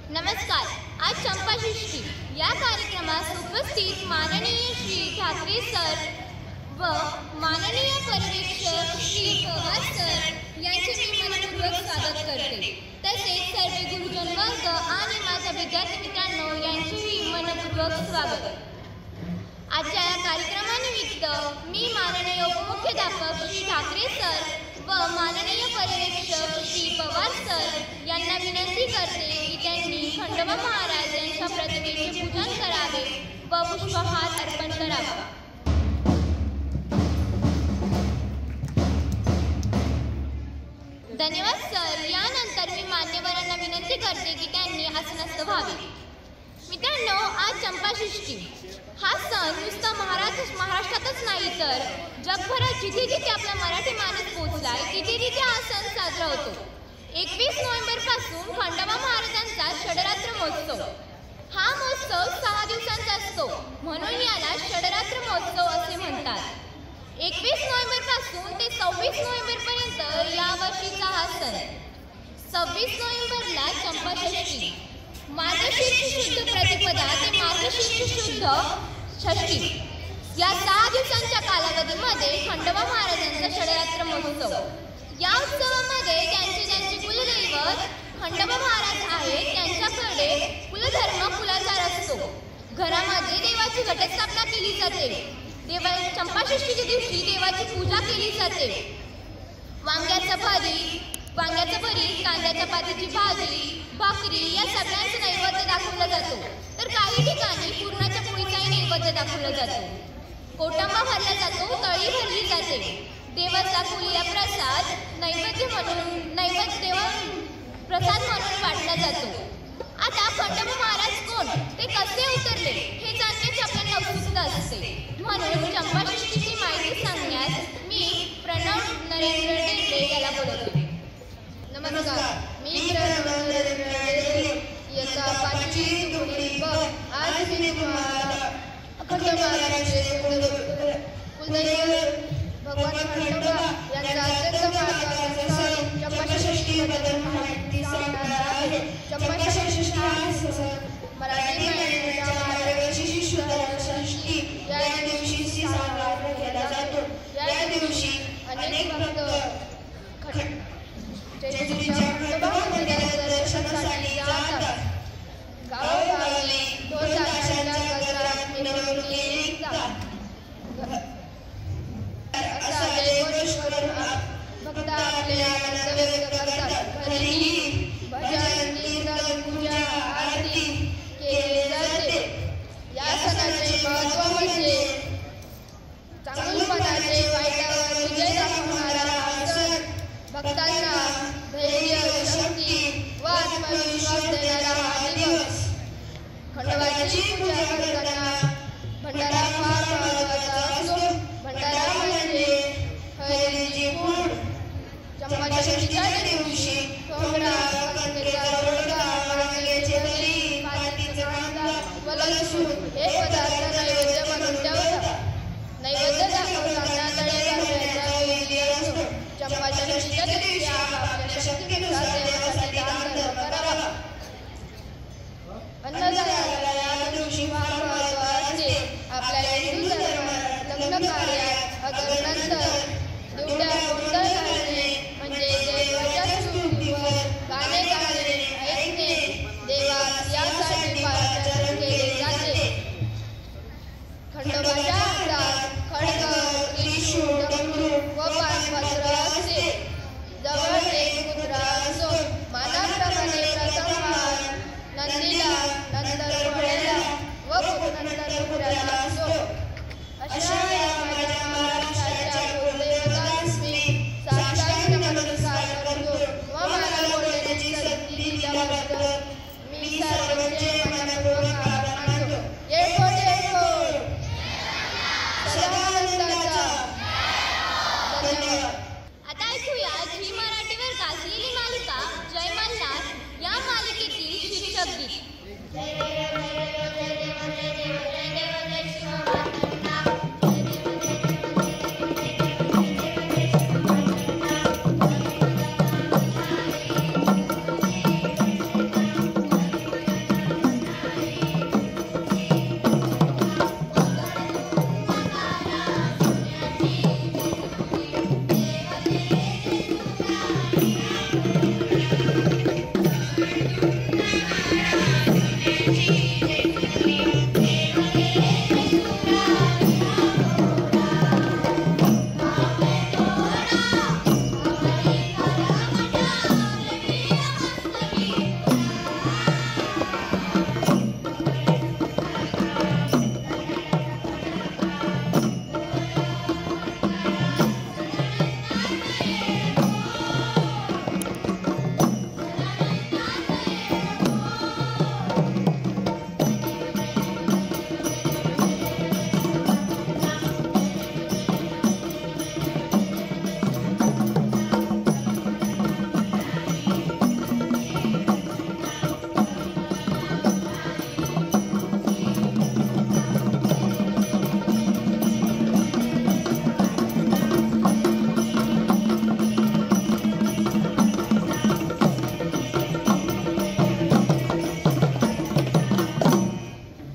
नमस्कार. आज चंपाषष्ठी या कार्यक्रमास उपस्थित माननीय श्री ठाकरे सर व माननीय पर्यवेक्षक श्री पवार सर यांचे मी मनपूर्वक स्वागत करते. तसेच सर्व गुरुजन वर्ग आणि माझ्या विद्यार्थी मित्रांनो यांचेही मनपूर्वक स्वागत. आजच्या या कार्यक्रमानिमित्त मी माननीय उपमुख्याध्यापक श्री ठाकरे सर व माननीय पर्यवेक्षक श्री पवार सर यांना विनंती करते की त्यांनी खंडोबा महाराज यांच्या प्रतिमेचे पूजन करावे व पुष्पहार अर्पण करावा. धन्यवाद सर. यानंतर मी मान्यवरांना विनंती करते की त्यांनी आसनस्थ व्हावे. मित्रांनो, आज चंपाषष्ठी हा सण नुसता महाराष्ट्रातच नाही तर जगभरात जिथे जिथे आपला मराठी माणूस पोहोचलाय तिथे तिथे हा सण साजरा होतो. 21 नोव्हेंबरपासून खंडोबा महाराजांचा षडरात्र महोत्सव. हा महोत्सव 6 दिवसांचा असतो, म्हणून याला षडरात्र महोत्सव असे म्हणतात. 21 नोव्हेंबरपासून ते 26 नोव्हेंबरपर्यंत यावर्षीचा हा सण. 26 नोव्हेंबरला चंपाषष्ठी, मार्गशीर्ष शुद्ध प्रतिपदा ते मार्गशीर्ष शुद्ध षष्ठी या 6 दिवसांच्या कालावधीमध्ये खंडोबा महाराजांचा षडरात्र महोत्सव. या उत्सवामध्ये ज्यांचे कुलदैवत खंडोबा महाराज आहेत त्यांच्याकडे कुलधर्म कुलाचार असतो. घरामध्ये देवाची घटस्थापना केली जाते. चंपाषष्ठीच्या दिवशी देवाची पूजा केली जाते. वांग्याचं भरीत, कांद्याच्या पातीची भाजी, भाकरी या सगळ्यांचं नैवेद्य दाखवला जातो. तर काही ठिकाणी पुरणाच्या पोळीचाही नैवेद्य दाखवला जातो. कोटंबा भरला जातो, तळी भरली जाते. देवाचा दाखवलेला प्रसाद प्रसाद म्हणून वाटला जातो. आता खंडोबा महाराज कोण, ते कसे उतरले हे जाणण्याची आपल्याला उत्सुकता असते. म्हणून चंपाषष्ठीची माहिती सांगण्यास मी प्रणव नरेंद्र डेरे याला बोलवते. नमस्कार, मी प्रणव नरेंद्र डेरे, इयत्ता 5वी ब. आज मी तुम्हाला खंडोबा महाराजांचे कुलदैवत भगवान खंडोबा यांचा अत्यंत महत्त्वाचा सण चंपाषष्ठीबद्दल माहिती सांगणार आहे. चंपाषष्ठी हा सण मराठी महिन्याच्या मार्गशीर्ष शुद्ध षष्ठी या दिवशी साजरा केला जातो. या दिवशी अनेक भक्त खंडोबा मंदिराच्या दर्शनासाठी जातात. गावोगावी ढोल ताशांच्या गजरात मिरवणुकी निघतात. असा जयघोष करून भक्त आपले आनंद व्यक्त करतात. घरीही भजन, कीर्तन, पूजा, आरती केली जाते. या सणाचे महत्त्व म्हणजे चांगुलपणाचे वाईटावर विजय दाखवणारा हा सण. भक्तांना धैर्य, शक्ती व आत्मविश्वास देणारा हा दिवस. खंडोबाची पूजा करताना भंडारा फार महत्त्वाचा असतो. भंडारा म्हणजे हळदीची पूड. चंपाषष्ठीच्या दिवशी कोंबडा